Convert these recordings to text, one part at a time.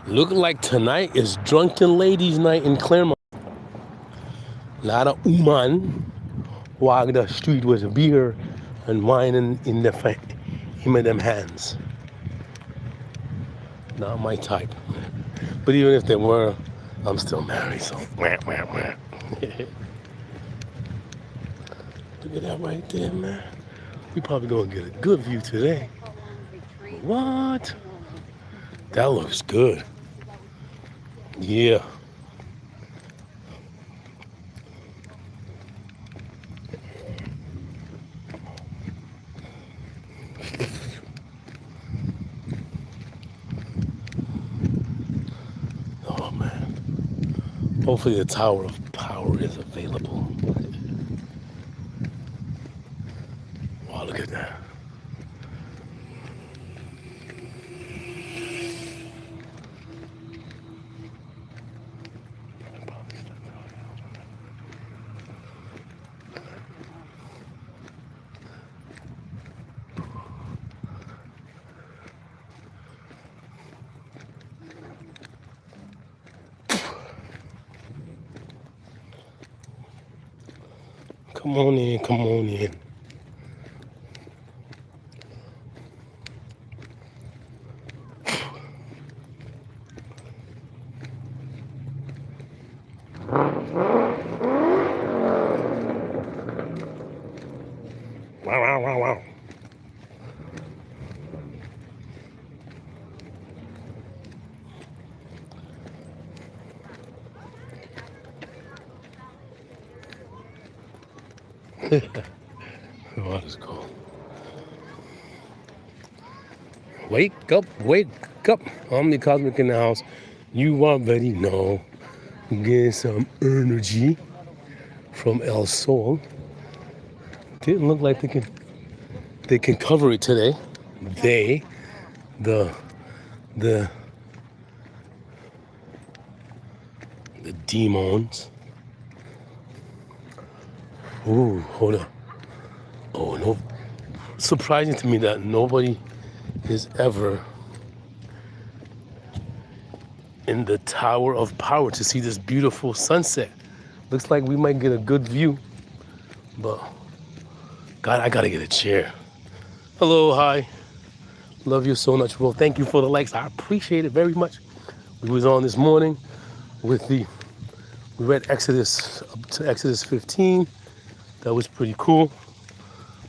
Look like tonight is drunken ladies' night in Claremont. Lot of women walk the street with beer and wine in them hands. Not my type. But even if they were, I'm still married, so wah, wah, wah. Look at that right there, man. We probably gonna get a good view today. What? That looks good. Yeah. Oh man. Hopefully the Tower of Power is available. Wow, look at that. Come on in, come on in. Wow, wow, wow, wow. What is cool? Wake up, wake up. Omni Cosmic in the house. You already know. Get some energy from El Sol. Didn't look like they can cover it today. The demons. Ooh, hold up. Oh no. Surprising to me that nobody is ever in the Tower of Power to see this beautiful sunset. Looks like we might get a good view, but God, I gotta get a chair. Hello, hi. Love you so much, bro. Thank you for the likes. I appreciate it very much. We was on this morning with we read Exodus up to Exodus 15. That was pretty cool.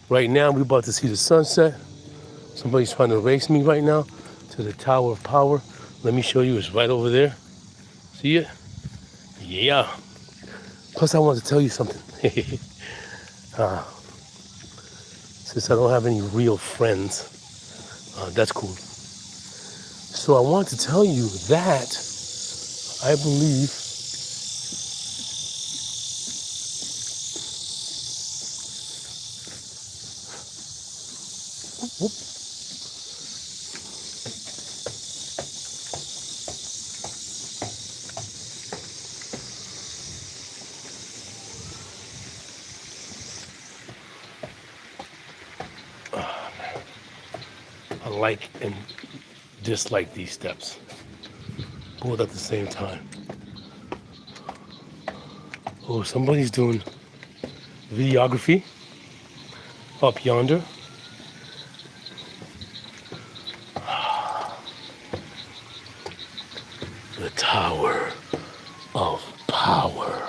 Right now, we're about to see the sunset. Somebody's trying to race me right now to the Tower of Power. Let me show you. It's right over there. See it? Yeah. Plus, I want to tell you something. Since I don't have any real friends, that's cool. So I want to tell you that I believe whoop. I like and dislike these steps, both at the same time. Oh, somebody's doing videography up yonder. The Tower of Power.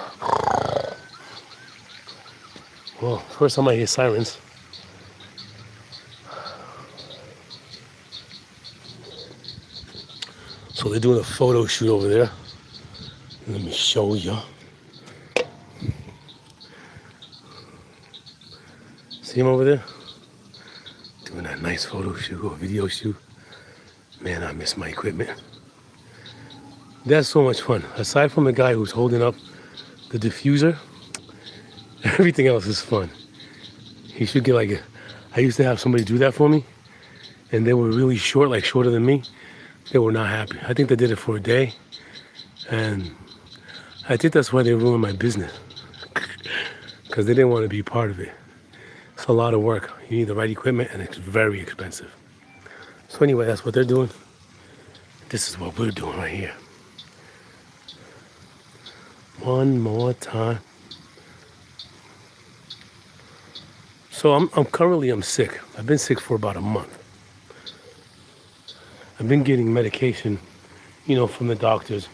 Well, first time I hear sirens. So they're doing a photo shoot over there. Let me show you. See him over there? Doing that nice photo shoot or video shoot. Man, I miss my equipment. That's so much fun. Aside from the guy who's holding up the diffuser, everything else is fun. He should get I used to have somebody do that for me, and they were really short, like shorter than me. They were not happy. I think they did it for a day, and I think that's why they ruined my business, because they didn't want to be part of it. It's a lot of work. You need the right equipment, and it's very expensive. So anyway, that's what they're doing. This is what we're doing right here. One more time. So I'm sick. I've been sick for about a month. I've been getting medication, from the doctors,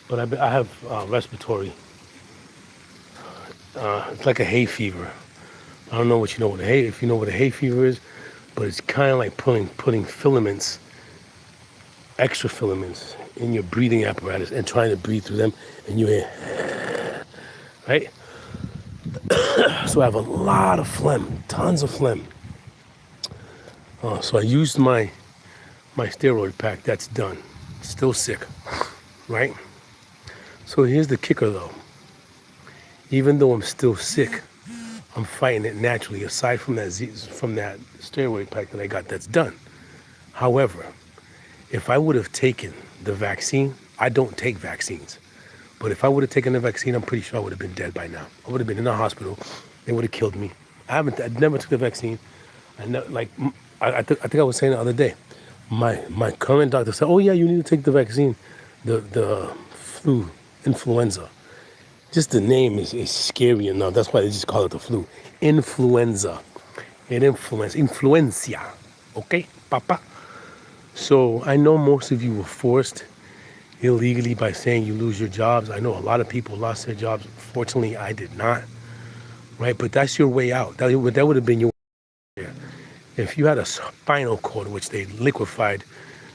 but I have respiratory. It's like a hay fever. I don't know what if you know what a hay fever is, but it's kind of like putting filaments, extra filaments in your breathing apparatus and trying to breathe through them, and you right? So I have a lot of phlegm, tons of phlegm. So I used my steroid pack. That's done. Still sick, right? So here's the kicker, though. Even though I'm still sick, I'm fighting it naturally. Aside from that steroid pack that I got, that's done. However, if I would have taken the vaccine, I don't take vaccines. But if I would have taken the vaccine, I'm pretty sure I would have been dead by now. I would have been in the hospital. They would have killed me. I never took the vaccine. I think I was saying the other day, my current doctor said, "Oh yeah, you need to take the vaccine, the flu, influenza." Just the name is scary enough. That's why they just call it the flu, influenza, influencia. Okay, papa. So I know most of you were forced illegally by saying you lose your jobs. I know a lot of people lost their jobs. Fortunately, I did not. Right, but that's your way out. That would have been your way out. If you had a spinal cord, which they liquefied,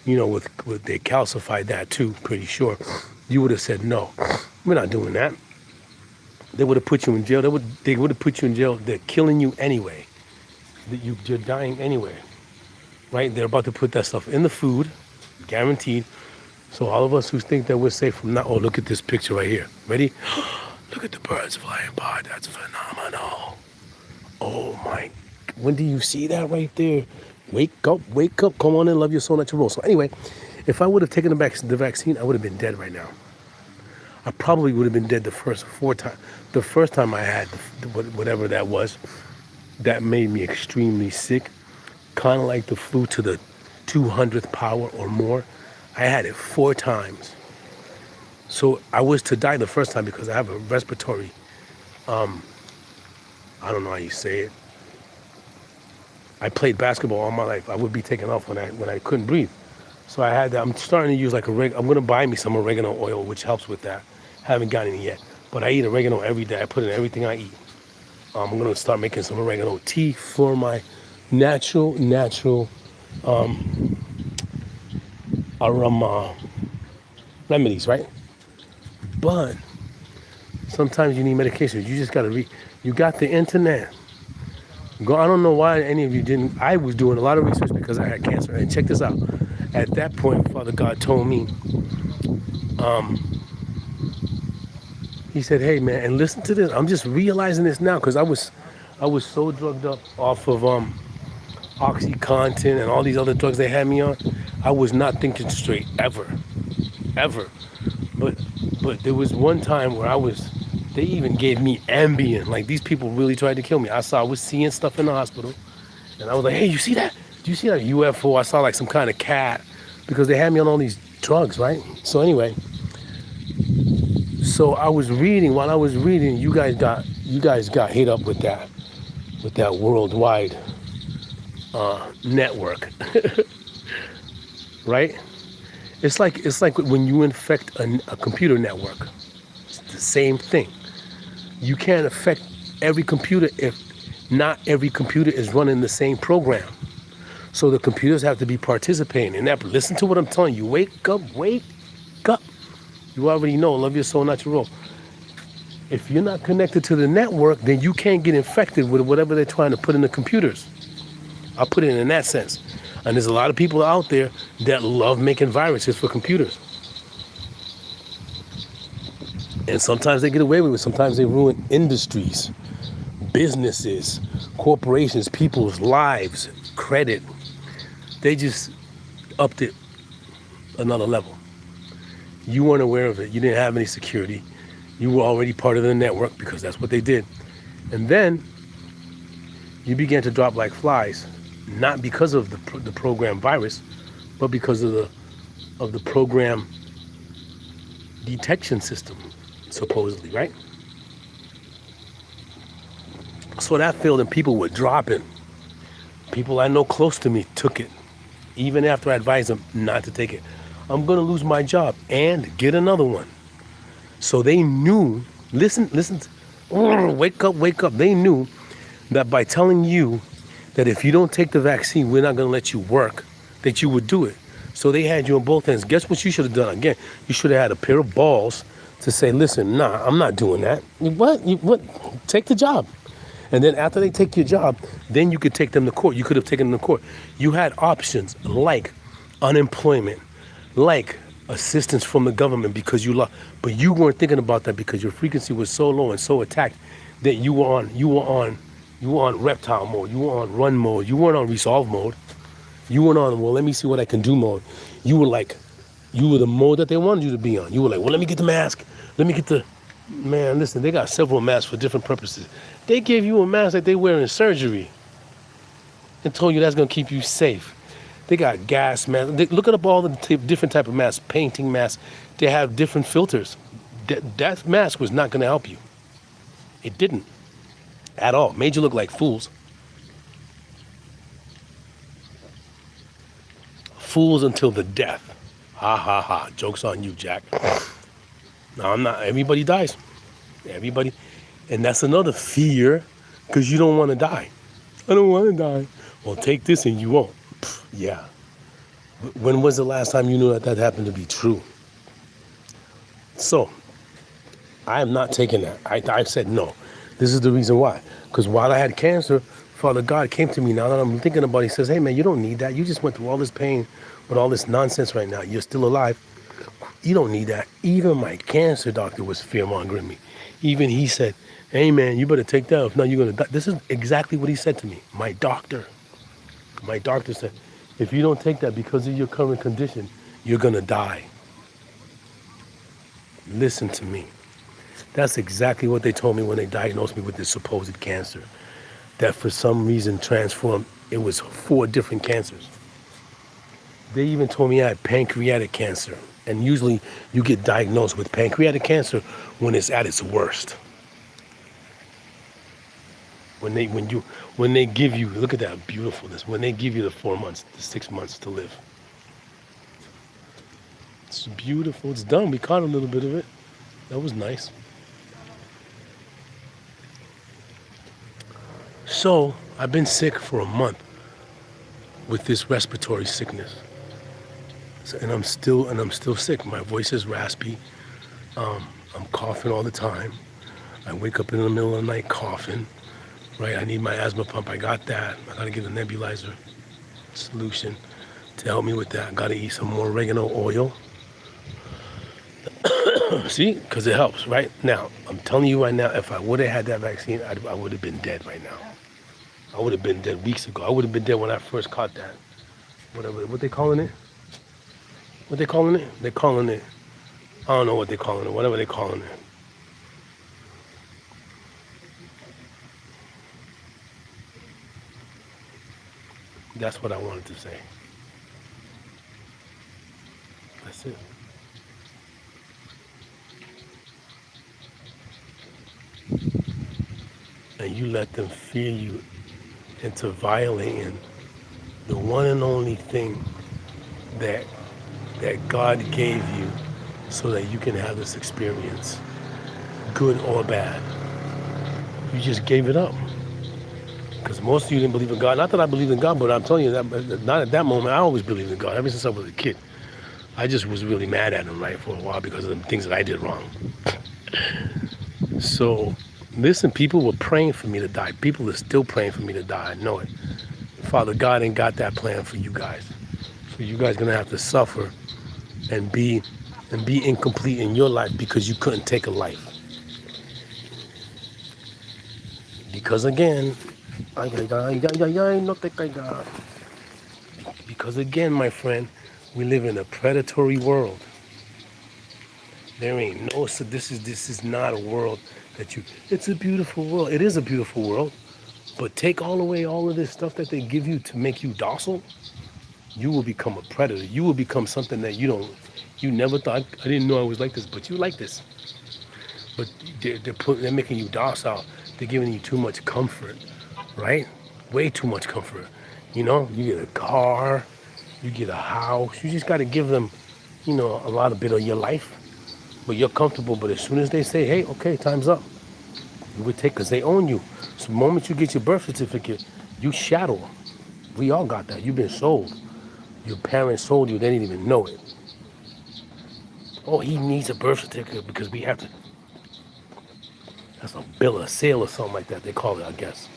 they calcified that too, pretty sure, you would have said, no, we're not doing that. They would have put you in jail. They would have put you in jail. They're killing you anyway. You're dying anyway, right? They're about to put that stuff in the food, guaranteed. So all of us who think that we're safe from now, look at this picture right here. Ready? Look at the birds flying by. That's phenomenal. Oh my, when do you see that right there? Wake up, come on in, love your soul, not your role. So anyway, if I would have taken the vaccine, I would have been dead right now. I probably would have been dead the first time I had whatever that was. That made me extremely sick, kind of like the flu to the 200th power or more. I had it 4 times. So I was to die the first time because I have a respiratory, I don't know how you say it. I played basketball all my life. I would be taken off when I couldn't breathe. So I had that. I'm starting to use I'm going to buy me some oregano oil, which helps with that. Haven't gotten any yet. But I eat oregano every day. I put it in everything I eat. I'm going to start making some oregano tea for my natural aroma remedies, right? But sometimes you need medication. You just got to you got the internet. I don't know why any of you didn't. I was doing a lot of research because I had cancer. And check this out. At that point, Father God told me, he said, hey man, and listen to this. I'm just realizing this now because I was so drugged up off of OxyContin and all these other drugs they had me on. I was not thinking straight ever. But there was one time where they even gave me Ambien. Like these people really tried to kill me. I was seeing stuff in the hospital and I was like, hey, you see that? Do you see that UFO? I saw like some kind of cat because they had me on all these drugs, right? So anyway, so while I was reading, you guys got hit up with that worldwide network. Right? It's like when you infect a computer network. It's the same thing. You can't affect every computer if not every computer is running the same program. So the computers have to be participating in that. Listen to what I'm telling you. Wake up. You already know, love your soul, not your role. If you're not connected to the network, then you can't get infected with whatever they're trying to put in the computers. I'll put it in that sense. And there's a lot of people out there that love making viruses for computers. And sometimes they get away with it. Sometimes they ruin industries, businesses, corporations, people's lives, credit. They just upped it another level. You weren't aware of it. You didn't have any security. You were already part of the network because that's what they did. And then you began to drop like flies, not because of the program virus, but because of of the program detection system, supposedly, right? So that failed and people were dropping. People I know close to me took it, even after I advised them not to take it. I'm gonna lose my job and get another one. So they knew, listen, wake up, wake up. They knew that by telling you that if you don't take the vaccine, we're not gonna let you work, that you would do it. So they had you on both ends. Guess what you should have done? Again, you should have had a pair of balls to say, listen, nah, I'm not doing that. What? Take the job. And then after they take your job, then you could take them to court. You could have taken them to court. You had options like unemployment, like assistance from the government because you lost. But you weren't thinking about that because your frequency was so low and so attacked that you were on reptile mode. You were on run mode. You weren't on resolve mode. You weren't on, well, let me see what I can do mode. You were the mode that they wanted you to be on. You were like, well, let me get the mask. Let me get the, man, listen, they got several masks for different purposes. They gave you a mask that they wear in surgery and told you that's going to keep you safe. They got gas masks. Look up all the different type of masks, painting masks. They have different filters. That mask was not going to help you. It didn't at all. Made you look like fools. Fools until the death. Ha ha ha. Joke's on you, Jack. No, I'm not. Everybody dies. Everybody. And that's another fear because you don't want to die. I don't want to die. Well, take this and you won't. Yeah. When was the last time you knew that happened to be true? So, I am not taking that. I said no. This is the reason why. Because while I had cancer, Father God came to me now that I'm thinking about it. He says, hey man, you don't need that. You just went through all this pain with all this nonsense right now. You're still alive. You don't need that. Even my cancer doctor was fear-mongering me. Even he said, hey man, you better take that. If not, you're going to die. This is exactly what he said to me. My doctor said, if you don't take that because of your current condition, you're going to die. Listen to me. That's exactly what they told me when they diagnosed me with this supposed cancer. That for some reason transformed, it was 4 different cancers. They even told me I had pancreatic cancer. And usually you get diagnosed with pancreatic cancer when it's at its worst. When they give you, look at that beautifulness, when they give you the 4 months, the 6 months to live. It's beautiful, it's done. We caught a little bit of it. That was nice. So I've been sick for a month with this respiratory sickness. And I'm still sick. My voice is raspy. I'm coughing all the time. I wake up in the middle of the night coughing. Right, I need my asthma pump. I got that. I gotta get a nebulizer solution to help me with that. I gotta eat some more oregano oil. See, because it helps. Right now, I'm telling you right now, if I would have had that vaccine, I would have been dead right now. I would have been dead weeks ago. I would have been dead when I first caught that. Whatever. What they calling it? What they calling it? They're calling it. I don't know what they're calling it. Whatever they're calling it. That's what I wanted to say. That's it. And you let them fear you into violating the one and only thing that God gave you so that you can have this experience, good or bad. You just gave it up. Because most of you didn't believe in God. Not that I believe in God, but I'm telling you that not at that moment. I always believed in God ever since I was a kid. I just was really mad at him, right, for a while because of the things that I did wrong. So, listen, people were praying for me to die. People are still praying for me to die. I know it. Father God ain't got that plan for you guys. So you guys gonna have to suffer and be incomplete in your life because you couldn't take a life. Because again, because again, my friend, we live in a predatory world. There ain't no, so this is not a world that it's a beautiful world. It is a beautiful world, but take all away all of this stuff that they give you to make you docile. you will become a predator. You will become something that you never thought. I didn't know I was like this, but you like this. But they're making you docile. They're giving you too much comfort, right? Way too much comfort. You get a car, you get a house. You just got to give them, a lot of bit of your life. But you're comfortable. But as soon as they say, hey, okay, time's up, you would take, because they own you. So the moment you get your birth certificate, you shadow them. We all got that. You've been sold. Your parents sold you. They didn't even know it. Oh, he needs a birth certificate because we have to. That's a bill of sale or something like that. They call it, I guess.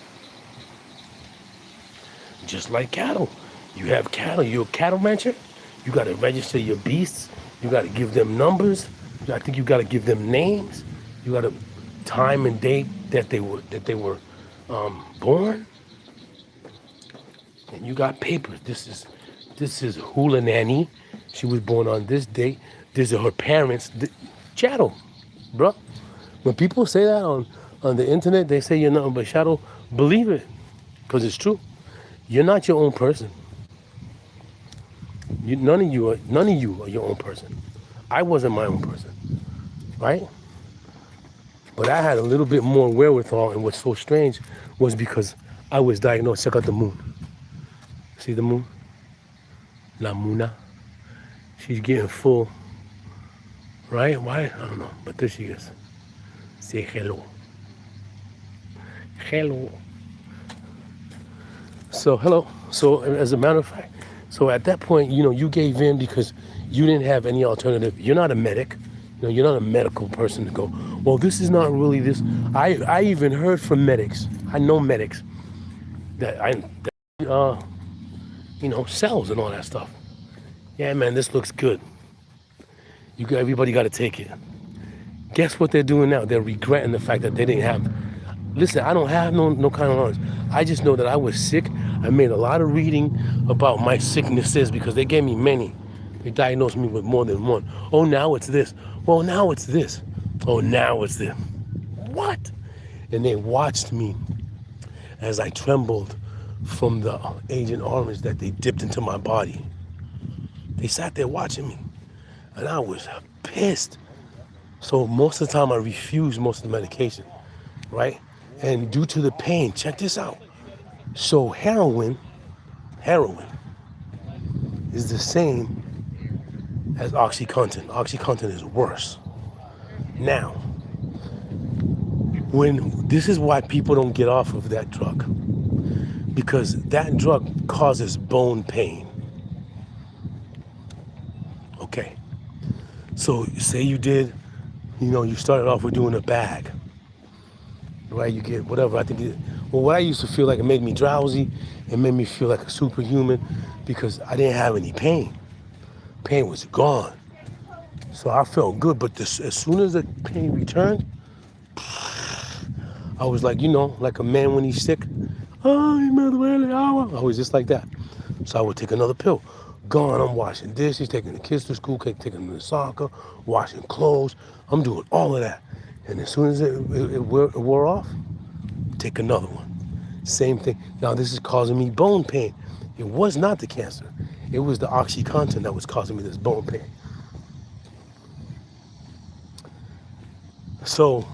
Just like cattle. You have cattle. You're a cattle rancher. You got to register your beasts. You got to give them numbers. I think you got to give them names. You got to time and date that they were born. And you got papers. This is Hula Nanny. She was born on this date. These are her parents. Chattel, bro. When people say that on the internet, they say you're nothing but shadow. Believe it, because it's true. You're not your own person. None of you are your own person. I wasn't my own person, right? But I had a little bit more wherewithal, and what's so strange was because I was diagnosed. Check out the moon. See the moon? La Muna. She's getting full, right? Why? I don't know, but there she is. Say hello. Hello. So, hello. So, as a matter of fact, so at that point, you gave in because you didn't have any alternative. You're not a medic. You're not a medical person to go, well, this is not really this. I even heard from medics. I know medics that cells and all that stuff. Yeah, man, this looks good. Everybody got to take it. Guess what they're doing now? They're regretting the fact that they didn't have. Listen, I don't have no kind of knowledge. I just know that I was sick. I made a lot of reading about my sicknesses because they gave me many. They diagnosed me with more than one. Oh, now it's this. Well, now it's this. Oh, now it's this. What? And they watched me as I trembled from the Agent Orange that they dipped into my body. They sat there watching me, and I was pissed. So most of the time I refused most of the medication, right? And due to the pain, check this out. So heroin is the same as OxyContin. OxyContin is worse. Now, this is why people don't get off of that drug, because that drug causes bone pain. Okay. So say you did, you started off with doing a bag, right? You get whatever. What I used to feel like, it made me drowsy. It made me feel like a superhuman because I didn't have any pain. Pain was gone. So I felt good, but as soon as the pain returned, I was like, like a man when he's sick. Oh, I was just like that. So I would take another pill. Gone, I'm washing dishes, taking the kids to school, taking them to soccer, washing clothes. I'm doing all of that. And as soon as it wore off, take another one. Same thing. Now this is causing me bone pain. It was not the cancer. It was the OxyContin that was causing me this bone pain. So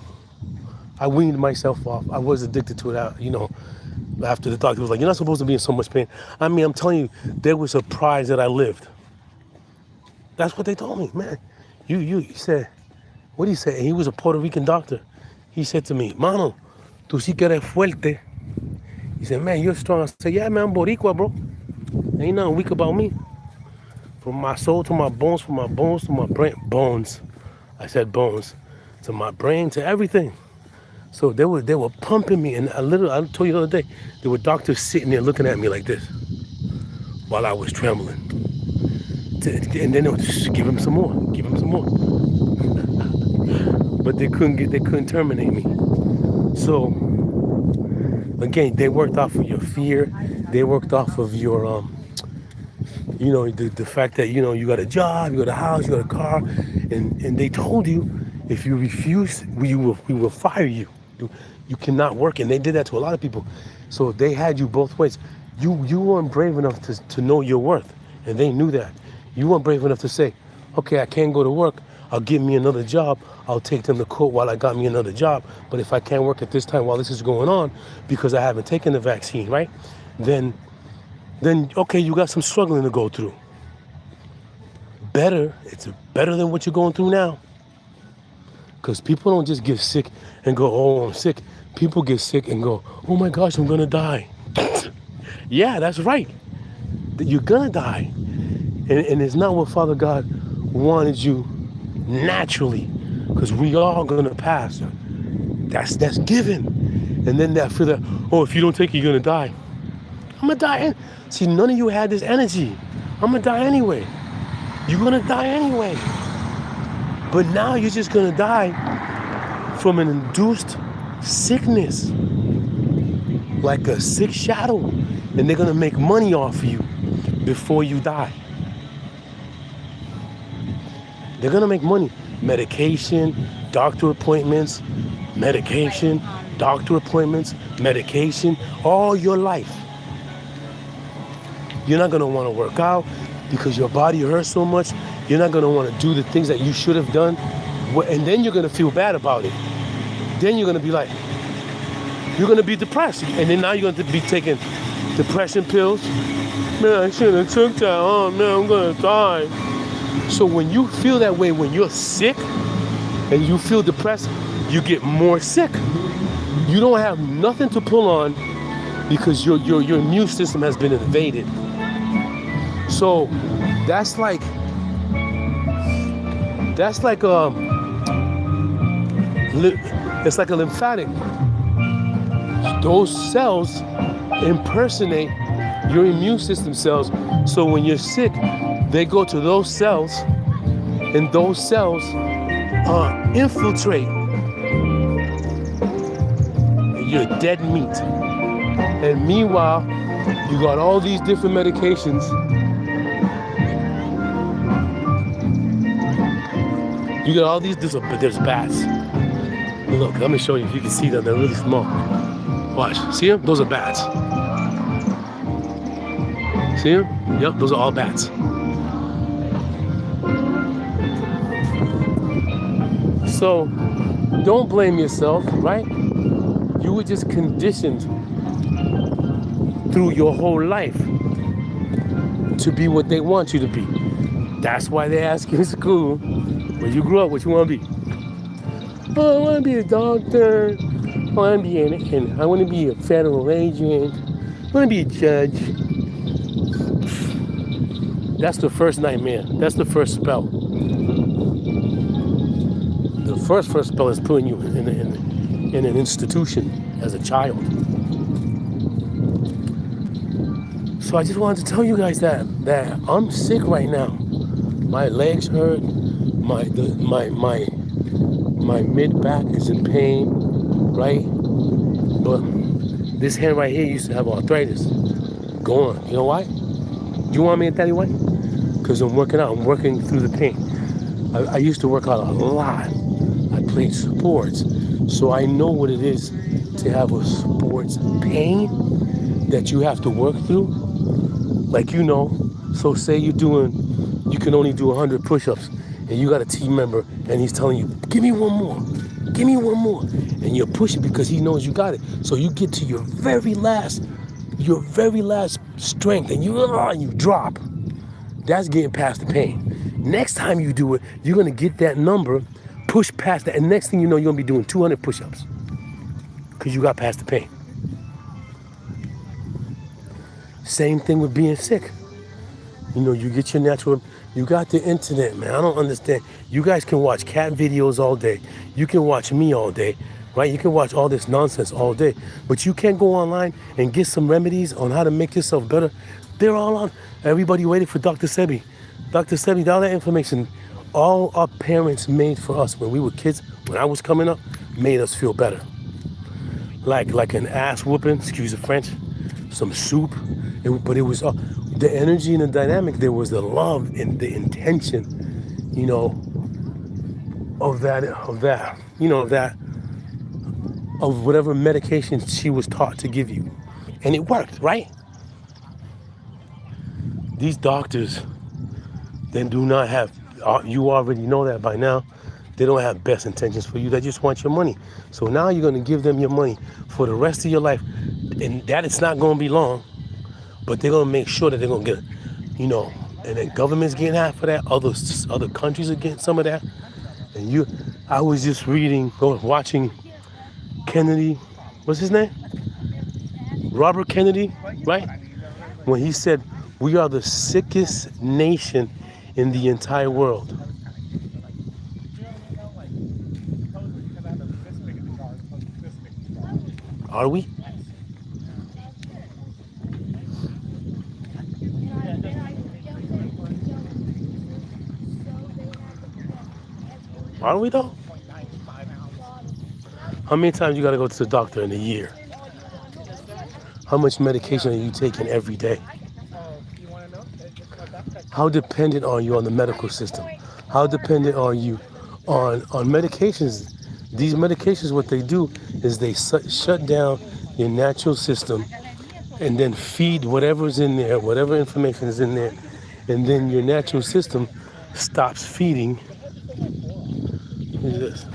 I weaned myself off. I was addicted to it, after the doctor was like, you're not supposed to be in so much pain. I mean, I'm telling you, they were surprised that I lived. That's what they told me, man. He said, what did he say? He was a Puerto Rican doctor. He said to me, mano, tú sí que eres fuerte. He said, man, you're strong. I said, yeah, man, I'm Boricua, bro. Ain't nothing weak about me. From my soul to my bones, from my bones to my brain. Bones. I said bones. To my brain, to everything. So they were pumping me, and I told you the other day, there were doctors sitting there looking at me like this while I was trembling. And then they would just give him some more. But they couldn't terminate me. So again, they worked off of your fear. They worked off of your the fact that you got a job, you got a house, you got a car, and they told you if you refuse, we will fire you. You cannot work, and they did that to a lot of people. So they had you both ways. You weren't brave enough to know your worth. and they knew that. You weren't brave enough to say, okay, I can't go to work. I'll give me another job. I'll take them to court while I got me another job. But if I can't work at this time while this is going on because I haven't taken the vaccine, right? Then okay, you got some struggling to go through. It's better than what you're going through now. Because people don't just get sick and go, oh, I'm sick. People get sick and go, oh my gosh, I'm gonna die. Yeah, that's right. You're gonna die. And it's not what Father God wanted you naturally. Because we all gonna pass. That's given. And then that fear that, oh, if you don't take it, you're gonna die. I'm gonna die. See, none of you had this energy. I'm gonna die anyway. You're gonna die anyway. But now you're just gonna die from an induced sickness. Like a sick shadow. And they're gonna make money off of you before you die. They're gonna make money. Medication, doctor appointments, medication, doctor appointments, medication, all your life. You're not gonna wanna work out because your body hurts so much. You're not gonna wanna do the things that you should have done. And then you're gonna feel bad about it. Then you're gonna be like, you're gonna be depressed. And then now you're gonna be taking depression pills. Man, I shouldn't have took that. Oh man, I'm gonna die. So when you feel that way, when you're sick and you feel depressed, you get more sick. You don't have nothing to pull on because your immune system has been invaded. So that's like it's like a lymphatic. Those cells impersonate your immune system cells. So when you're sick, they go to those cells, and those cells infiltrate. You're dead meat. And meanwhile, you got all these different medications. You got all these, there's bats. Look, let me show you if you can see them, they're really small. Watch, see them? Those are bats. See them? Yep, those are all bats. So, don't blame yourself, right? You were just conditioned through your whole life to be what they want you to be. That's why they ask you in school, when you grow up, what you want to be. Oh, I want to be a doctor. I want to be a federal agent. I want to be a judge. That's the first nightmare. That's the first spell. The first spell is putting you in an institution as a child. So I just wanted to tell you guys that I'm sick right now. My legs hurt. My mid back is in pain, right? But this hand right here used to have arthritis. Go on. You know why? Do you want me to tell you why? Because I'm working out. I'm working through the pain. I used to work out a lot. I played sports. So I know what it is to have a sports pain that you have to work through. Like, you know, so say you can only do 100 push-ups and you got a team member and he's telling you, give me one more. And you're pushing because he knows you got it. So you get to your very last strength and you drop. That's getting past the pain. Next time you do it, you're gonna get that number, push past that, and next thing you know, you're gonna be doing 200 push-ups because you got past the pain. Same thing with being sick. You know, you get your natural, you got the internet, man. I don't understand. You guys can watch cat videos all day. You can watch me all day, right? You can watch all this nonsense all day, but you can't go online and get some remedies on how to make yourself better. They're all on. Everybody waited for Dr. Sebi. Dr. Sebi, all that information, all our parents made for us when we were kids, when I was coming up, made us feel better. Like an ass whooping, excuse the French, some soup, but it was the energy and the dynamic. There was the love and the intention, you know, of whatever medication she was taught to give you, and it worked, right? these doctors, they do not have, you already know that by now, they don't have best intentions for you. They just want your money. So now you're going to give them your money for the rest of your life. And that it's not going to be long, but they're going to make sure that they're going to get, and the government's getting half of that. Other countries are getting some of that. And I was just watching Kennedy, what's his name? Robert Kennedy, right? When he said, we are the sickest nation in the entire world. Are we? Are we though? How many times you gotta go to the doctor in a year? How much medication are you taking every day? How dependent are you on the medical system? How dependent are you on medications? These medications, what they do is they shut down your natural system and then feed whatever's in there, whatever information is in there, and then your natural system stops feeding. Look at this.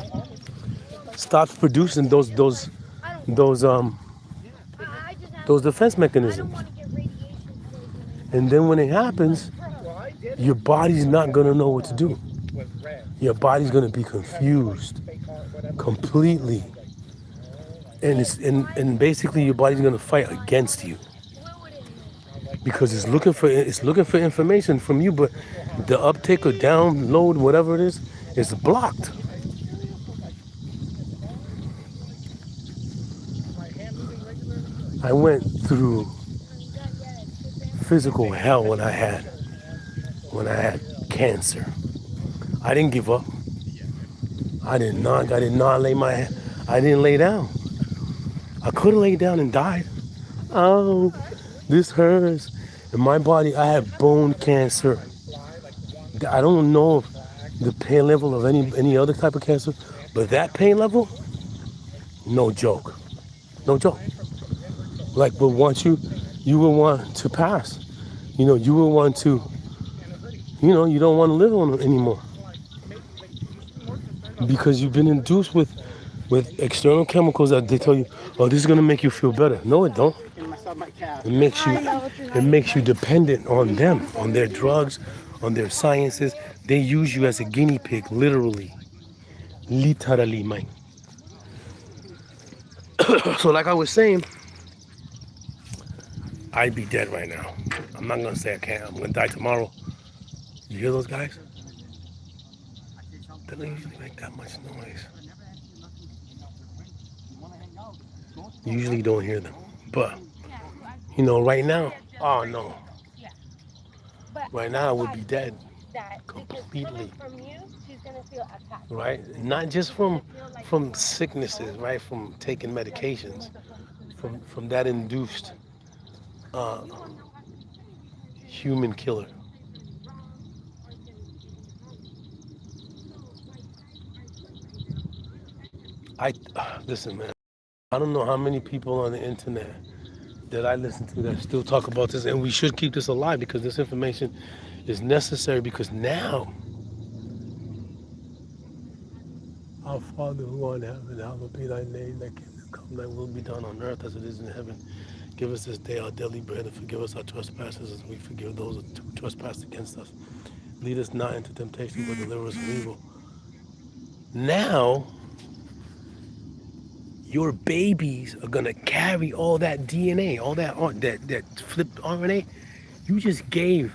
Stops producing those defense mechanisms. And then when it happens, your body's not gonna know what to do. Your body's gonna be confused completely. And basically your body's gonna fight against you. Because it's looking for information from you, but the uptake or download, whatever it is blocked. I went through physical hell when I had cancer. I didn't give up. I did not I didn't lay down. I could have laid down and died. Oh, this hurts. In my body, I have bone cancer. I don't know the pain level of any other type of cancer, but that pain level, no joke. No joke. Like, but once you will want to pass. You will want to, you don't want to live on it anymore. Because you've been induced with external chemicals that they tell you, oh, this is going to make you feel better. No, it don't. It makes you dependent on them, on their drugs, on their sciences. They use you as a guinea pig, literally. Literally, man. So like I was saying, I'd be dead right now. I'm not gonna say I can't. I'm gonna die tomorrow. You hear those guys? They don't usually make that much noise. You usually don't hear them. But, right now, oh no. Right now I would be dead. Completely. Right? Not just from sicknesses, right? From taking medications. From that induced human killer. Listen, man. I don't know how many people on the internet that I listen to that still talk about this, and we should keep this alive because this information is necessary. Because now, our Father who art in heaven, hallowed be thy name. Thy kingdom come, thy will be done on earth as it is in heaven. Give us this day our daily bread, and forgive us our trespasses as we forgive those who trespass against us. Lead us not into temptation, but deliver us from evil. Now, your babies are gonna carry all that DNA, all that flipped RNA. You just gave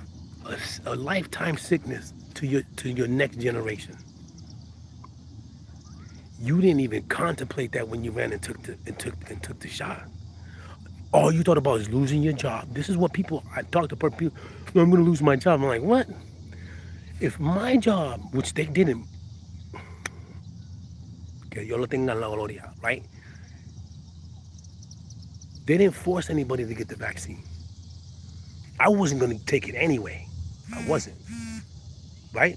a lifetime sickness to your next generation. You didn't even contemplate that when you ran and took the shot. All you thought about is losing your job. This is what I talk to people, I'm gonna lose my job. I'm like, what? If my job, which they didn't, que yo lo tenga en la gloria, right? They didn't force anybody to get the vaccine. I wasn't gonna take it anyway. I wasn't, right?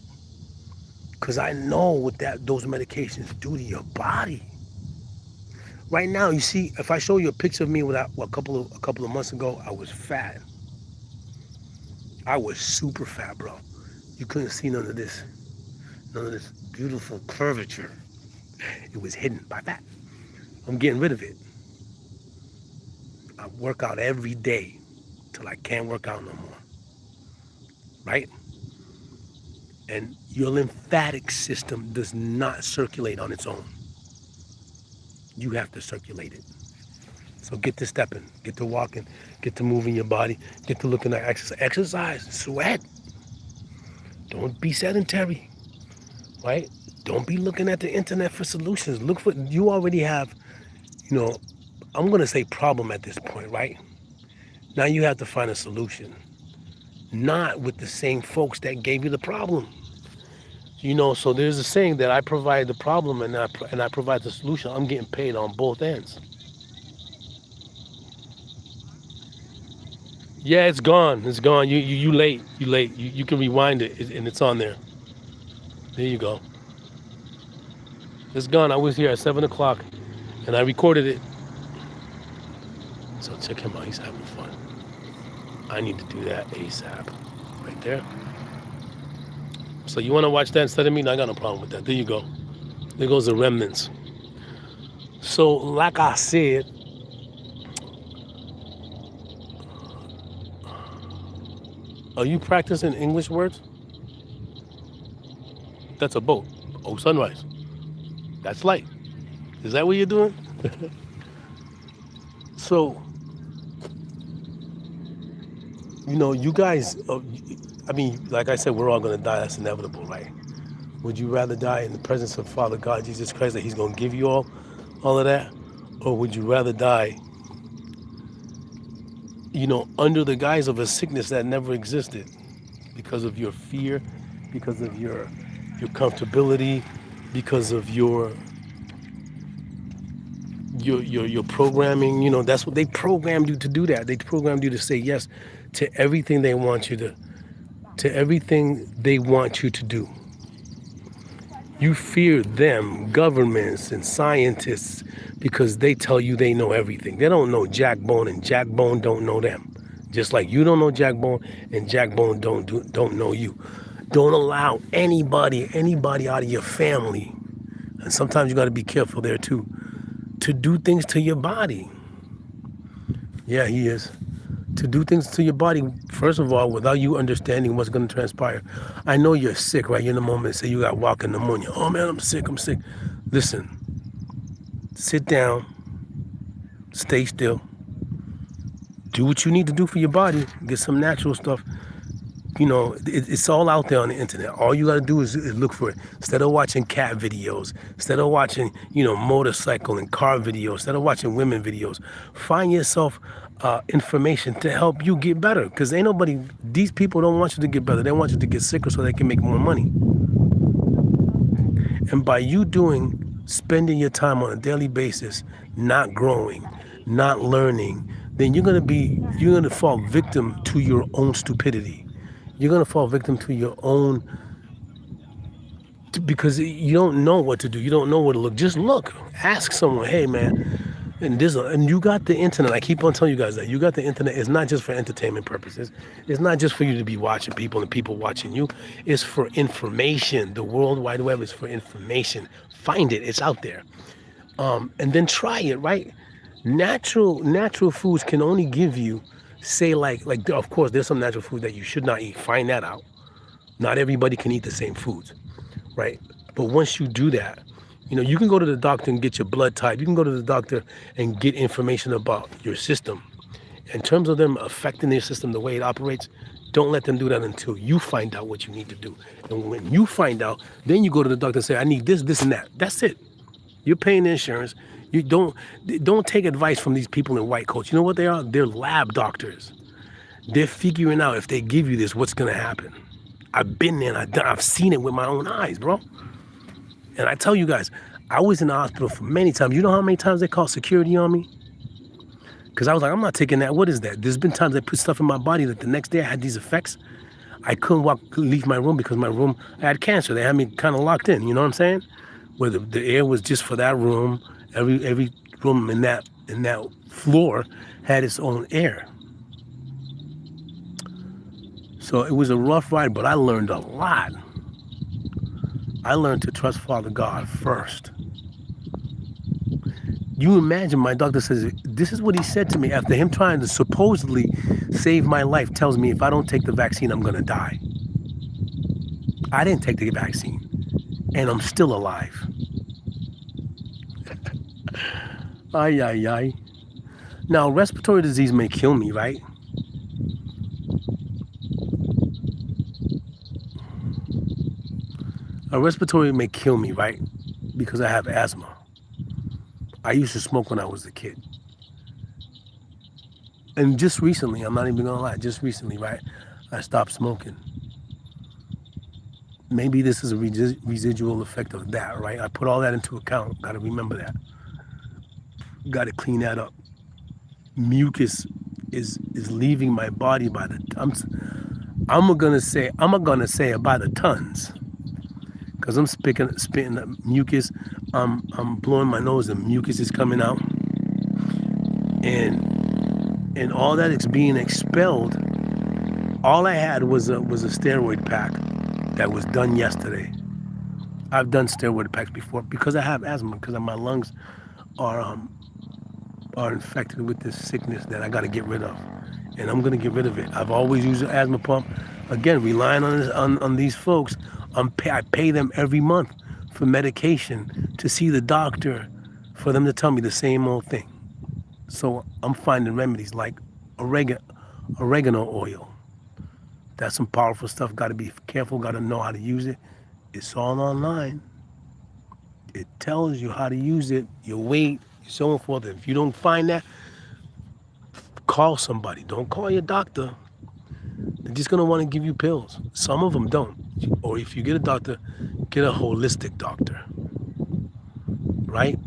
Because I know what those medications do to your body. Right now, you see, if I show you a picture of me a couple of months ago, I was fat. I was super fat, bro. You couldn't see none of this beautiful curvature. It was hidden by fat. I'm getting rid of it. I work out every day till I can't work out no more, right? And your lymphatic system does not circulate on its own. You have to circulate it. So get to stepping, get to walking, get to moving your body, get to looking at exercise, sweat. Don't be sedentary, right? Don't be looking at the internet for solutions. Look for, you already have, you know, I'm gonna say problem at this point, right? Now you have to find a solution, not with the same folks that gave you the problem. So there's a saying that I provide the problem and I provide the solution. I'm getting paid on both ends. Yeah, it's gone. It's gone. You late. You late. You can rewind it and it's on there. There you go. It's gone. I was here at 7 o'clock and I recorded it. So check him out. He's having fun. I need to do that ASAP. Right there. So you want to watch that instead of me? No, I got no problem with that. There you go. There goes the remnants. So like I said, are you practicing English words? That's a boat. Oh, sunrise. That's light. Is that what you're doing? So, you guys, like I said, we're all going to die. That's inevitable, right? Would you rather die in the presence of Father God, Jesus Christ, that he's going to give you all of that? Or would you rather die, under the guise of a sickness that never existed because of your fear, because of your comfortability, because of your programming? That's what they programmed you to do. That they programmed you to say yes to everything they want you to do. You fear them, governments and scientists, because they tell you they know everything. They don't know Jack Bone, and Jack Bone don't know them. Just like you don't know Jack Bone, and Jack Bone don't know you. Don't allow anybody out of your family, and sometimes you got to be careful there too, to do things to your body. Yeah, he is. To do things to your body, first of all, without you understanding what's going to transpire. I know you're sick, right? You're in the moment, say you got walking pneumonia. Oh man, I'm sick. Listen, sit down, stay still, do what you need to do for your body, get some natural stuff. It's all out there on the internet. All you got to do is look for it. Instead of watching cat videos, instead of watching, motorcycle and car videos, instead of watching women videos, find yourself information to help you get better. Because these people don't want you to get better. They want you to get sicker so they can make more money. And by you spending your time on a daily basis, not growing, not learning, then you're going to fall victim to your own stupidity. You're going to fall victim to your own, because you don't know what to do. You don't know where to look. Just look. Ask someone, hey, man, and you got the internet. I keep on telling you guys that. You got the internet. It's not just for entertainment purposes. It's not just for you to be watching people and people watching you. It's for information. The World Wide Web is for information. Find it. It's out there. And then try it, right? Natural foods can only give you, say, like of course there's some natural food that you should not eat. Find that out. Not everybody can eat the same foods, right? But once you do that, you can go to the doctor and get your blood type. You can go to the doctor and get information about your system. In terms of them affecting their system, the way it operates, don't let them do that until you find out what you need to do. And when you find out, then you go to the doctor and say, I need this, this, and that. That's it. You're paying the insurance. You don't take advice from these people in white coats. You know what they are? They're lab doctors. They're figuring out, if they give you this, what's going to happen. I've been there and I've seen it with my own eyes, bro. And I tell you guys, I was in the hospital for many times. You know how many times they called security on me? Because I was like, I'm not taking that. What is that? There's been times they put stuff in my body that the next day I had these effects. I couldn't leave my room because my room, I had cancer. They had me kind of locked in, you know what I'm saying? Where the air was just for that room. Every room in that floor had its own air. So it was a rough ride, but I learned a lot. I learned to trust Father God first. You imagine my doctor says, this is what he said to me after him trying to supposedly save my life, tells me if I don't take the vaccine, I'm going to die. I didn't take the vaccine, and I'm still alive. Ay, ay, ay. Now, respiratory disease may kill me, right? A respiratory may kill me, right? Because I have asthma. I used to smoke when I was a kid. And just recently, I'm not even gonna lie, just recently, right? I stopped smoking. Maybe this is a residual effect of that, right? I put all that into account. Gotta remember that. Gotta clean that up. Mucus is leaving my body by the I'm gonna say by the tons. Cause I'm spitting up mucus. I'm blowing my nose and mucus is coming out. And all that is being expelled. All I had was a steroid pack that was done yesterday. I've done steroid packs before because I have asthma, because my lungs are infected with this sickness that I got to get rid of, and I'm gonna get rid of it. I've always used an asthma pump. Again, relying on these folks. I pay them every month for medication to see the doctor, for them to tell me the same old thing. So I'm finding remedies like oregano oil. That's some powerful stuff. Got to be careful. Got to know how to use it. It's all online. It tells you how to use it, your weight, so on and forth. If you don't find that, call somebody. Don't call your doctor. They're just gonna want to give you pills. Some of them don't. Or if you get a doctor, get a holistic doctor, right?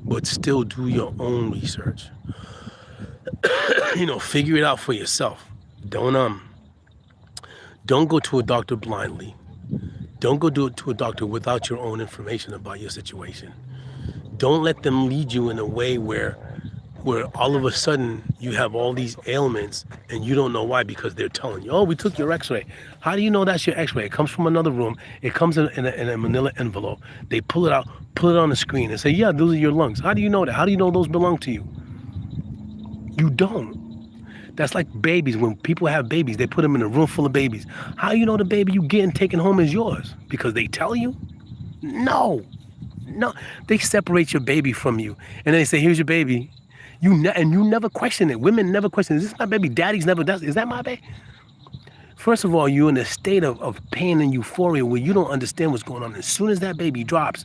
But still do your own research. Figure it out for yourself. Don't go to a doctor blindly. Don't go to a doctor without your own information about your situation. Don't let them lead you in a way where all of a sudden you have all these ailments and you don't know why, because they're telling you, oh, we took your x-ray. How do you know that's your x-ray? It comes from another room. It comes in a manila envelope. They pull it out, put it on the screen and say, yeah, those are your lungs. How do you know that? How do you know those belong to you? You don't. That's like babies. When people have babies, they put them in a room full of babies. How do you know the baby you getting taken home is yours? Because they tell you? No. They separate your baby from you. And then they say, here's your baby. You never question it. Women never question, is this my baby? Daddy's never does. Is that my baby? First of all, you're in a state of pain and euphoria where you don't understand what's going on. As soon as that baby drops,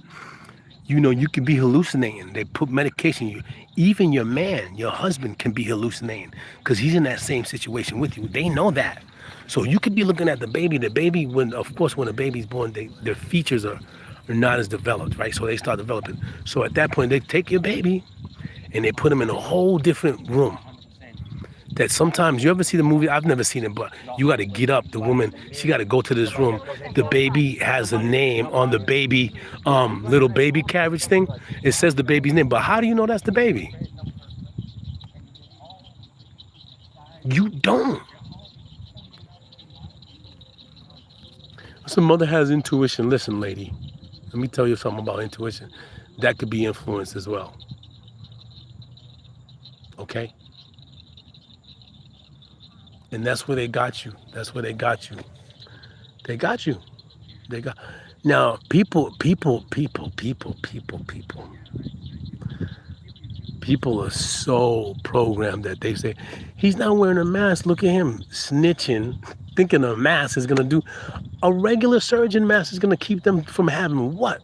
you can be hallucinating. They put medication. Even your man, your husband, can be hallucinating because he's in that same situation with you. They know that. So you could be looking at the baby. The baby, when a baby's born, their features are not as developed, right? So they start developing. So at that point, they take your baby and they put him in a whole different room. That sometimes, you ever see the movie? I've never seen it, but you got to get up. The woman, she got to go to this room. The baby has a name on the baby, little baby carriage thing. It says the baby's name, but how do you know that's the baby? You don't. Some mother has intuition. Listen, lady, let me tell you something about intuition. That could be influenced as well. Okay? And that's where they got you. They got you. Now, people are so programmed that they say, he's not wearing a mask. Look at him snitching, thinking a mask is going to do. A regular surgeon mask is going to keep them from having what?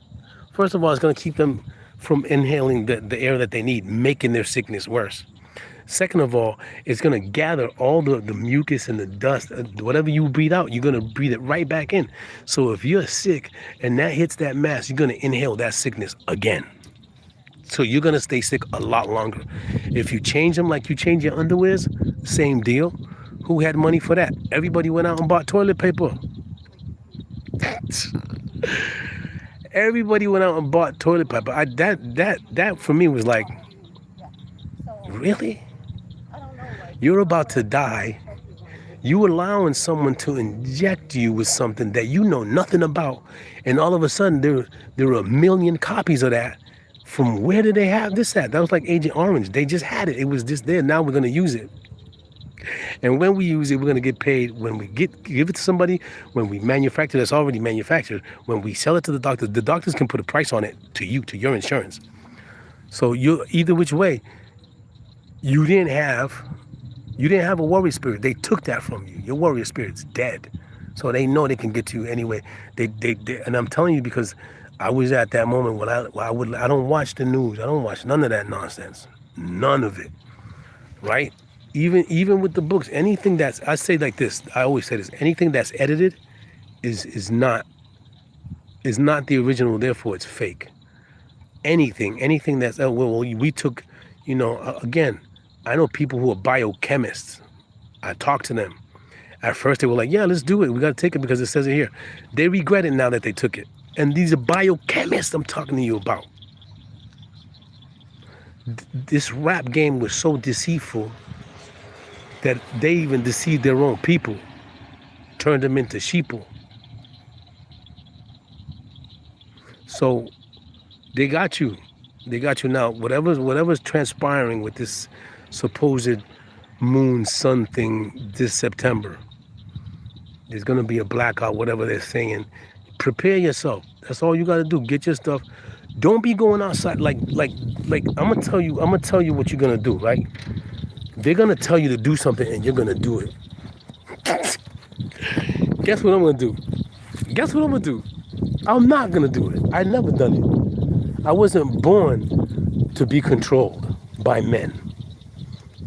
First of all, it's going to keep them from inhaling the air that they need, making their sickness worse. Second of all, it's going to gather all the mucus and the dust. Whatever you breathe out, you're going to breathe it right back in. So if you're sick and that hits that mask, you're going to inhale that sickness again. So you're going to stay sick a lot longer. If you change them like you change your underwears, same deal. Who had money for that? Everybody went out and bought toilet paper. Everybody went out and bought toilet paper. That for me was like, really? You're about to die. You allowing someone to inject you with something that you know nothing about, and all of a sudden there are a million copies of that. From where did they have this at? That was like Agent Orange. They just had it. It was just there. Now we're gonna use it. And when we use it, we're gonna get paid. When we give it to somebody, when we manufacture that's already manufactured, when we sell it to the doctors can put a price on it to you, to your insurance. So you either which way, you didn't have a warrior spirit. They took that from you. Your warrior spirit's dead. So they know they can get to you anyway. They and I'm telling you because I was at that moment when I don't watch the news. I don't watch none of that nonsense. None of it. Right? Even with the books, anything that's, I say like this, I always say this, anything that's edited is not the original, therefore it's fake. Anything that's, well, we took, again, I know people who are biochemists. I talked to them. At first they were like, yeah, let's do it. We got to take it because it says it here. They regret it now that they took it. And these are biochemists I'm talking to you about. This rap game was so deceitful that they even deceived their own people, turned them into sheeple. So they got you. They got you now. Whatever's transpiring with this supposed moon sun thing this September, there's gonna be a blackout, whatever they're saying. Prepare yourself. That's all you gotta do. Get your stuff. Don't be going outside like I'm gonna tell you what you're gonna do, right? They're gonna tell you to do something and you're gonna do it. Guess what I'm gonna do? Guess what I'm gonna do? I'm not gonna do it. I never done it. I wasn't born to be controlled by men.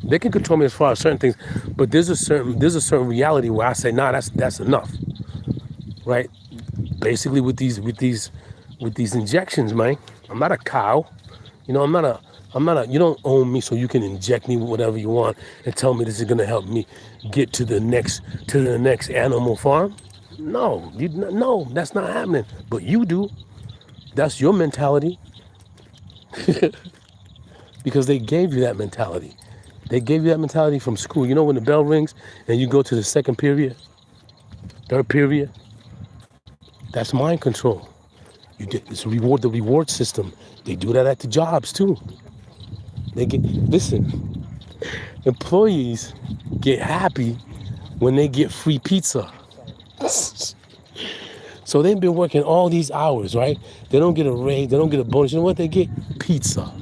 They can control me as far as certain things, but there's a certain reality where I say, nah, that's enough. Right? Basically with these injections, man. I'm not a cow. I'm not a, you don't own me so you can inject me with whatever you want and tell me this is gonna help me get to the next animal farm. No, no, that's not happening. But you do. That's your mentality. Because they gave you that mentality. They gave you that mentality from school. You know when the bell rings and you go to the second period, third period? That's mind control. It's the reward system. They do that at the jobs too. Listen, employees get happy when they get free pizza. So they've been working all these hours, right? They don't get a raise, they don't get a bonus. You know what they get? Pizza.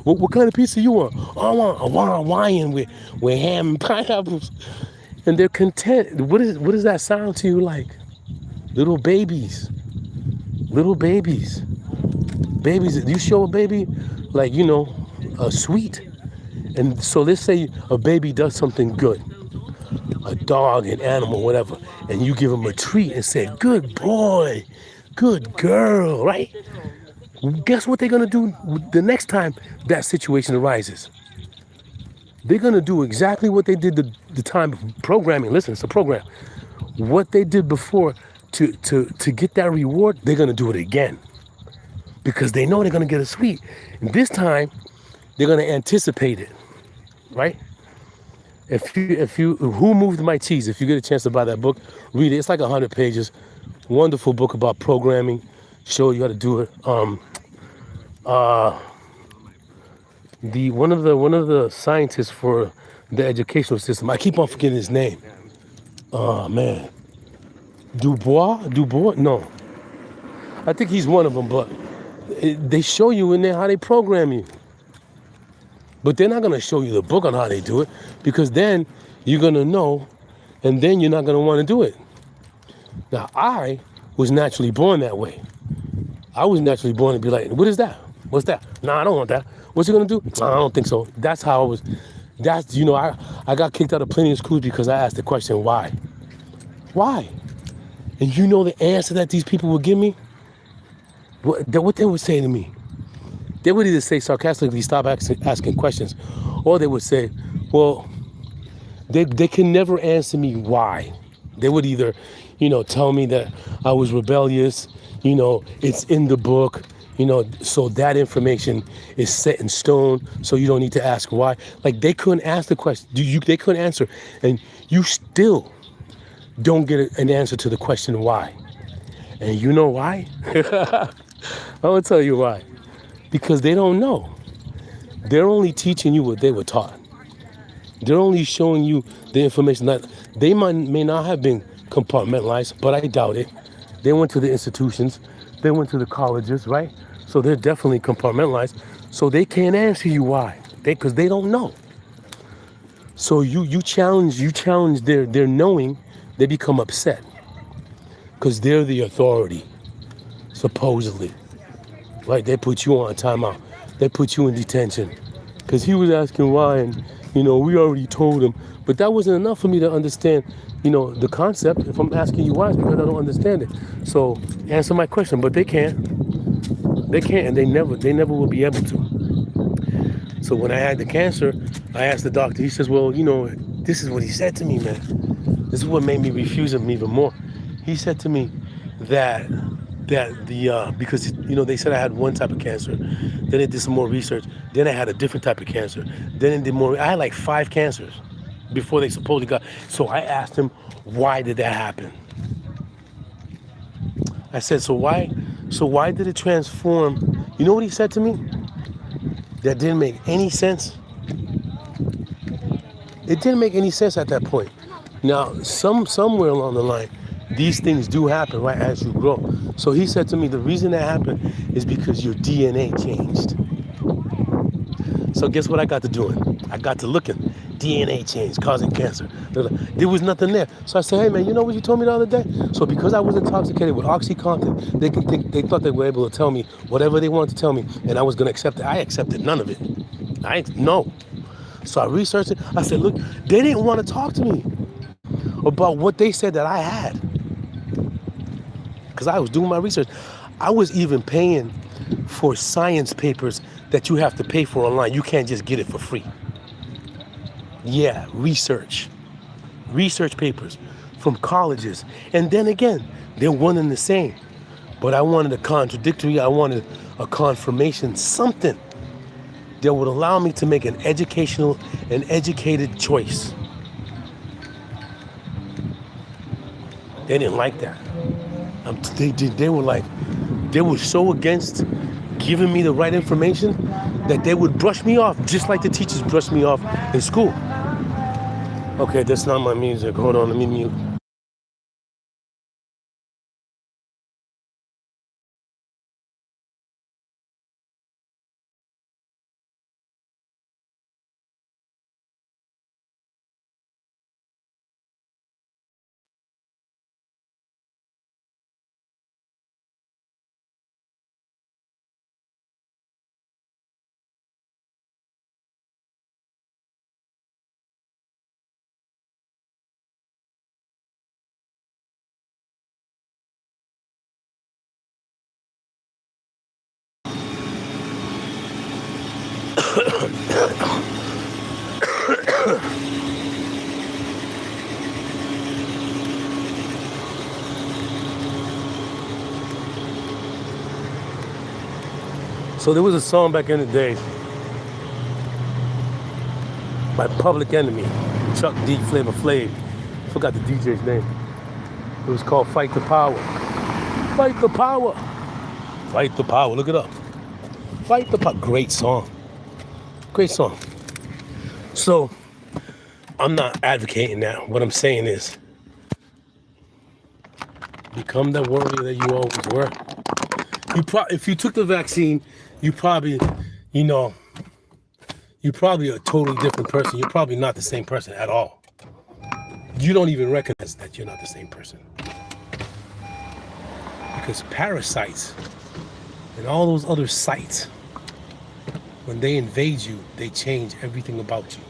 What kind of pizza you want? Oh, I want a Hawaiian with ham and pineapples. And they're content. What does that sound to you like? Little babies. Little babies. Babies, you show a baby, like, a sweet. And so let's say a baby does something good. A dog, an animal, whatever. And you give them a treat and say, good boy, good girl, right? Guess what they're going to do the next time that situation arises? They're going to do exactly what they did the time programming. Listen, it's a program. What they did before to get that reward, they're going to do it again. Because they know they're going to get a sweet. And this time, they're going to anticipate it, right? Who Moved My Cheese? If you get a chance to buy that book, read it. It's like 100 pages. Wonderful book about programming. Show you how to do it. One of the scientists for the educational system. I keep on forgetting his name. Oh man, Dubois? No, I think he's one of them. But they show you in there how they program you. But they're not going to show you the book on how they do it, because then you're going to know, and then you're not going to want to do it. Now, I was naturally born that way. I was naturally born to be like, what is that? What's that? Nah, I don't want that. What's it going to do? Nah, I don't think so. That's how I was. I got kicked out of plenty of schools because I asked the question, why? Why? And you know the answer that these people would give me? What they would say to me? They would either say sarcastically, stop asking questions, or they would say, well, they can never answer me why. They would either, tell me that I was rebellious, it's in the book, so that information is set in stone, so you don't need to ask why. Like, they couldn't ask the question. They couldn't answer. And still don't get an answer to the question why. And you know why? I'm gonna tell you why. Because they don't know. They're only teaching you what they were taught. They're only showing you the information that they may not have been compartmentalized, but I doubt it. They went to the institutions, they went to the colleges, right? So they're definitely compartmentalized. So they can't answer you why. Because they don't know. So you challenge their knowing, they become upset. Because they're the authority, supposedly. Right? They put you on timeout. They put you in detention. Because he was asking why, and we already told him. But that wasn't enough for me to understand, the concept. If I'm asking you why, it's because I don't understand it. So answer my question, but they can't. They can't, and they never will be able to. So when I had the cancer, I asked the doctor. He says, well, this is what he said to me, man. This is what made me refuse him even more. He said to me that because they said I had one type of cancer, then they did some more research, then I had a different type of cancer, then they did more. I had like 5 cancers before they supposedly got. So I asked him, why did that happen? I said, so why did it transform? You know what he said to me? That didn't make any sense. It didn't make any sense at that point. Now, somewhere along the line, these things do happen, right, as you grow. So he said to me, the reason that happened is because your DNA changed. So guess what I got to doing? I got to looking. DNA change, causing cancer. There was nothing there. So I said, hey, man, you know what you told me the other day? So because I was intoxicated with OxyContin, they thought they were able to tell me whatever they wanted to tell me, and I was going to accept it. I accepted none of it. No. So I researched it. I said, look, they didn't want to talk to me about what they said that I had. Because I was doing my research. I was even paying for science papers that you have to pay for online. You can't just get it for free. Yeah, research papers from colleges. And then again, they're one and the same. But I wanted a contradictory, I wanted a confirmation, something that would allow me to make an educated choice. They didn't like that. They were so against giving me the right information that they would brush me off, just like the teachers brushed me off in school. Okay, that's not my music. Hold on, let me mute. So there was a song back in the day by Public Enemy, Chuck D, Flavor Flav. I forgot the DJ's name. It was called Fight the Power. Fight the power. Fight the power. Look it up. Fight the power. Great song. Great song. So I'm not advocating that. What I'm saying is, become the warrior that you always were. If you took the vaccine, you're probably a totally different person. You're probably not the same person at all. You don't even recognize that you're not the same person. Because parasites and all those other sites, when they invade you, they change everything about you.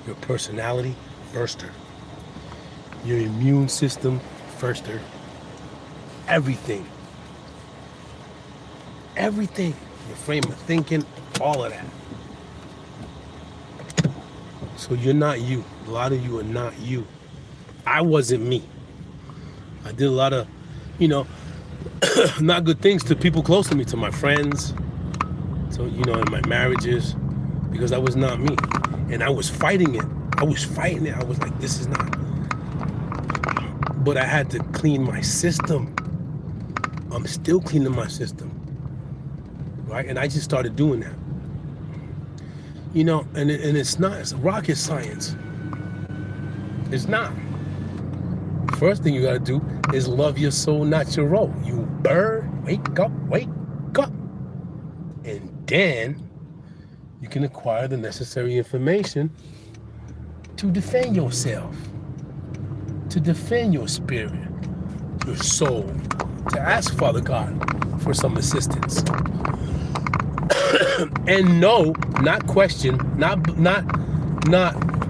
Your personality, firster. Your immune system, firster. Everything. Everything. Your frame of thinking, all of that. So you're not you. A lot of you are not you. I wasn't me. I did a lot of, not good things to people close to me, to my friends, to, in my marriages, because I was not me. And I was fighting it. I was like, this is not but I had to clean my system. I'm still cleaning my system, right? And I just started doing that. You know, and it's not, it's rocket science. It's not. First thing you gotta do is love your soul natural. You burn, wake up. And then you can acquire the necessary information to defend yourself, to defend your spirit, your soul, to ask Father God for some assistance. And no, not question, not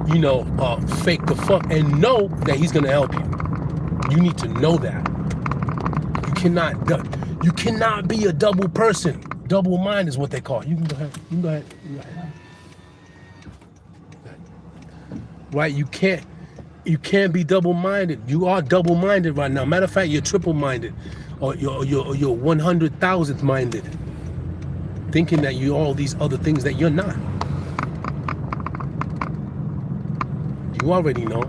you know, fake the fuck, and know that he's gonna help you. You need to know that. You cannot be a double person. Double mind is what they call it. You can go ahead. Right? You can't be double-minded. You are double-minded right now. Matter of fact, you're triple-minded, or you're 100,000th minded, thinking that you're all these other things that you're not. You already know.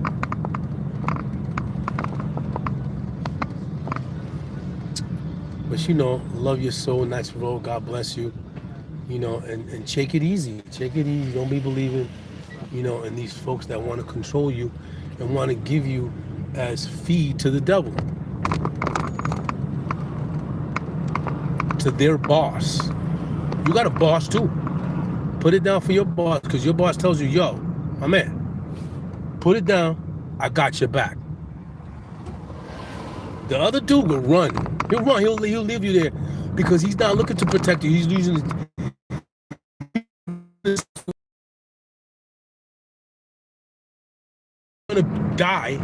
But you know, love your soul, natural. God bless you. You know, and take it easy. Take it easy. Don't be believing, you know, in these folks that want to control you and want to give you as feed to the devil, to their boss. You got a boss too. Put it down for your boss, because your boss tells you, yo, my man, put it down. I got your back. The other dude will run. He'll run. He'll leave you there because he's not looking to protect you. He's using his gonna die.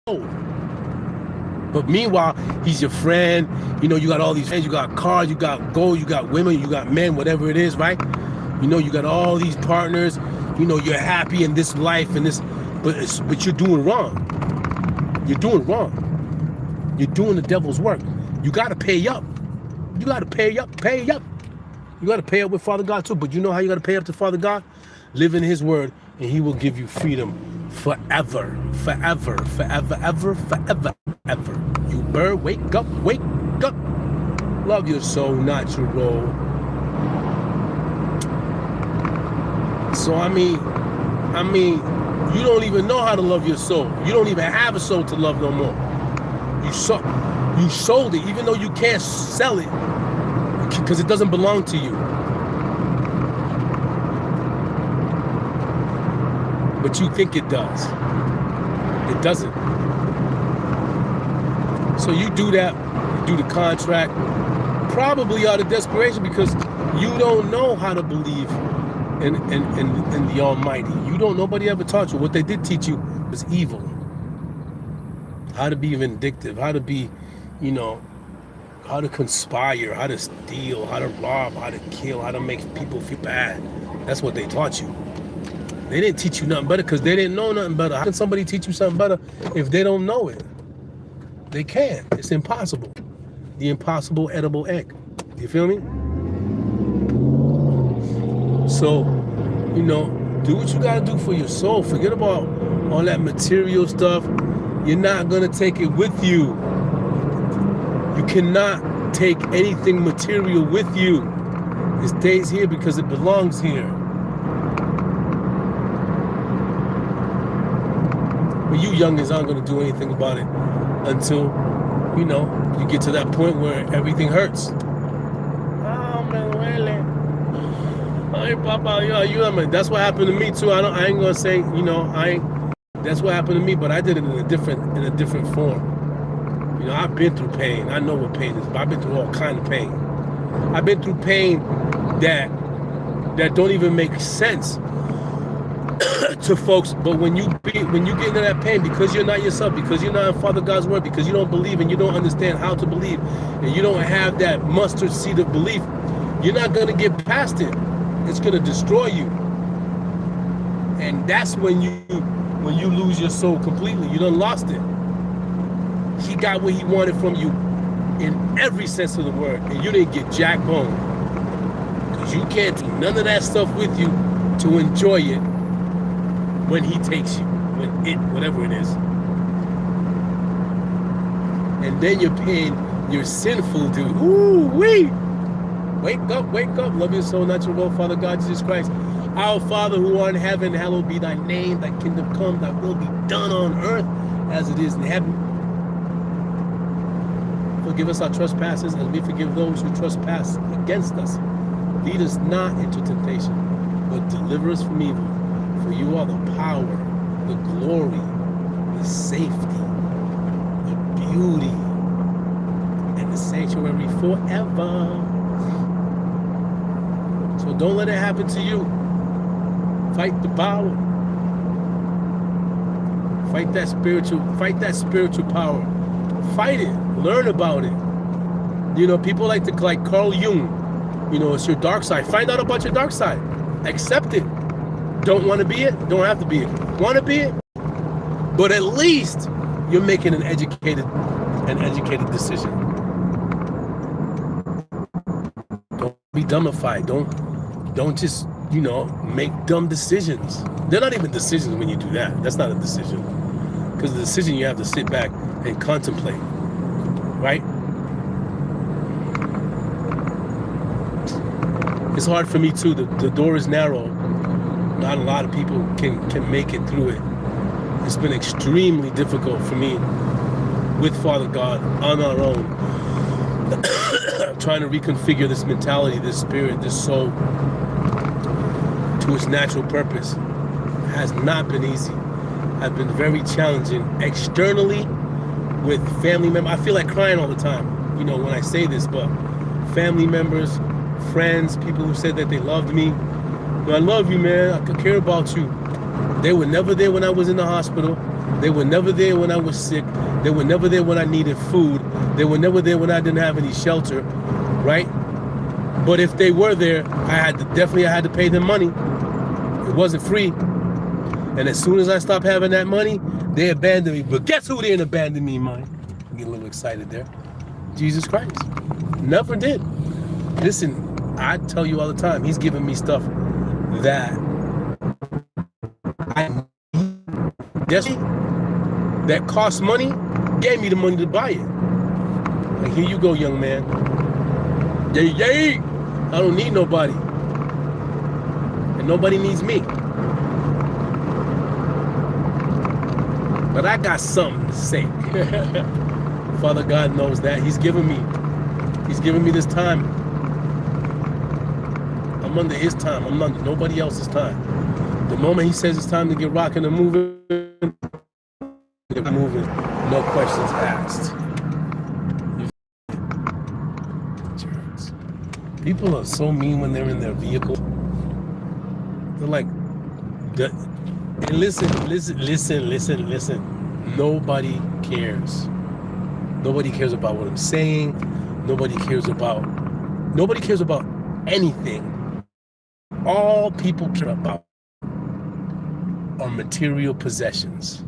But meanwhile, he's your friend. You know, you got all these friends. You got cars. You got gold. You got women. You got men. Whatever it is, right? You know, you got all these partners. You know, you're happy in this life and this, but you're doing wrong. You're doing wrong. You're doing the devil's work. You got to pay up. You got to pay up. You got to pay up with Father God too. But you know how you got to pay up to Father God? Live in his word, and he will give you freedom forever. You burn, wake up. Love your soul, natural. So I mean, you don't even know how to love your soul. You don't even have a soul to love no more. You sold it, even though you can't sell it, because it doesn't belong to you. But you think it does. It doesn't. So you do that, you do the contract, probably out of desperation, because you don't know how to believe in the Almighty. You don't. Nobody ever taught you. What they did teach you was evil. How to be vindictive. How to be, you know, how to conspire. How to steal. How to rob. How to kill. How to make people feel bad. That's what they taught you. They didn't teach you nothing better because they didn't know nothing better. How can somebody teach you something better if they don't know it? They can't. It's impossible. The impossible edible egg. You feel me? So, you know, do what you gotta do for your soul. Forget about all that material stuff. You're not gonna take it with you. You cannot take anything material with you. It stays here because it belongs here. But you youngins aren't gonna do anything about it until, you know, you get to that point where everything hurts. Oh, me duele. Ay, papa, that's what happened to me too. I ain't gonna say, you know, that's what happened to me, but I did it in a different form. You know, I've been through pain. I know what pain is, but I've been through all kind of pain. I've been through pain that don't even make sense to folks. But when you get into that pain, because you're not yourself, because you're not in Father God's word, because you don't believe and you don't understand how to believe, and you don't have that mustard seed of belief, you're not gonna get past it. It's gonna destroy you. And that's when you lose your soul completely. You done lost it. He got what he wanted from you in every sense of the word, and you didn't get jack bone. Because you can't do none of that stuff with you to enjoy it when he takes you, whatever it is. and then you're paying your sinful due. Ooh, wee! Wake up, wake up. Love your soul, not your will, Father God, Jesus Christ. Our Father who art in heaven, hallowed be thy name. Thy kingdom come, thy will be done on earth as it is in heaven. Forgive us our trespasses as we forgive those who trespass against us. Lead us not into temptation, but deliver us from evil. For you are the power, the glory, the safety, the beauty, and the sanctuary forever. So don't let it happen to you. Fight the power. Fight that spiritual power. Fight it. Learn about it. You know, people like Carl Jung. You know, it's your dark side. Find out about your dark side. Accept it. Don't want to be it? Don't have to be it. Want to be it? But at least you're making an educated decision. Don't be dumbified. Don't just, you know, make dumb decisions. They're not even decisions when you do that. That's not a decision. Because the decision you have to sit back and contemplate. Right? It's hard for me too. The door is narrow. Not a lot of people can make it through it. It's been extremely difficult for me with Father God on our own. Trying to reconfigure this mentality, this spirit, this soul to its natural purpose. It has not been easy. Has been very challenging externally with family members. I feel like crying all the time, you know, when I say this, but family members, friends, people who said that they loved me. I love you, man. I care about you. They were never there when I was in the hospital. They were never there when I was sick. They were never there when I needed food. They were never there when I didn't have any shelter, right? But if they were there, I had to pay them money. It wasn't free. And as soon as I stopped having that money, they abandoned me. But guess who didn't abandon me, man? I get a little excited there. Jesus Christ. Never did. Listen, I tell you all the time, he's giving me stuff that I need, that costs money, gave me the money to buy it. Like, here you go, young man. Yay. I don't need nobody. And nobody needs me. But I got something to say. Father God knows that. He's giving me this time. I'm under his time. I'm under nobody else's time. The moment he says it's time to get rocking and moving, get moving, no questions asked. People are so mean when they're in their vehicle. They're like, and listen. Nobody cares. Nobody cares about what I'm saying. Nobody cares about anything. All people care about are material possessions.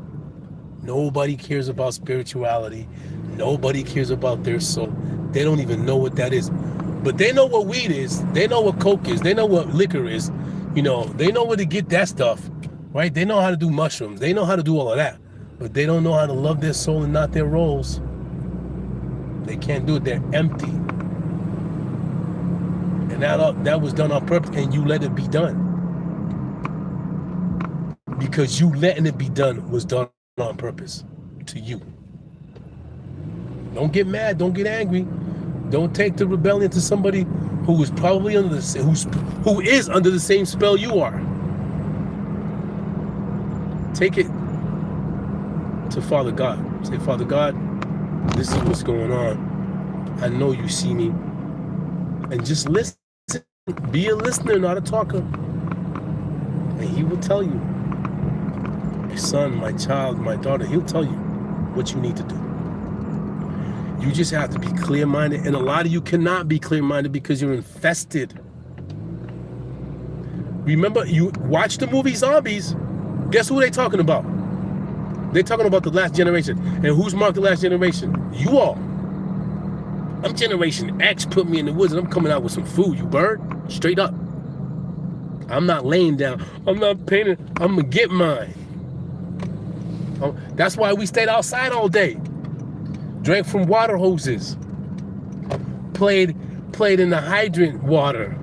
Nobody cares about spirituality. Nobody cares about their soul. They don't even know what that is. But they know what weed is. They know what coke is. They know what liquor is. You know, they know where to get that stuff, right? They know how to do mushrooms. They know how to do all of that. But they don't know how to love their soul and not their roles. They can't do it. They're empty. And that was done on purpose, and you let it be done. Because you letting it be done was done on purpose to you. Don't get mad. Don't get angry. Don't take the rebellion to somebody who is probably under who is under the same spell you are. Take it to Father God. Say, Father God, this is what's going on. I know you see me. And just listen. Be a listener, not a talker. And he will tell you. My son, my child, my daughter, he'll tell you what you need to do. You just have to be clear-minded. And a lot of you cannot be clear-minded because you're infested. Remember, you watch the movie Zombies. Guess who they talking about? They're talking about the last generation. And who's marked the last generation? You all. I'm Generation X. Put me in the woods and I'm coming out with some food, you bird. Straight up. I'm not laying down. I'm not painting. I'm going to get mine. That's why we stayed outside all day. drank from water hoses, played in the hydrant water.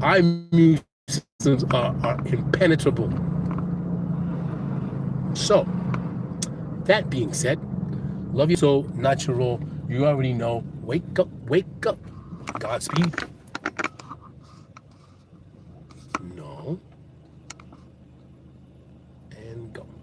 Our immune systems are impenetrable. So, that being said, love you so, not your role. You already know. Wake up, wake up. Godspeed.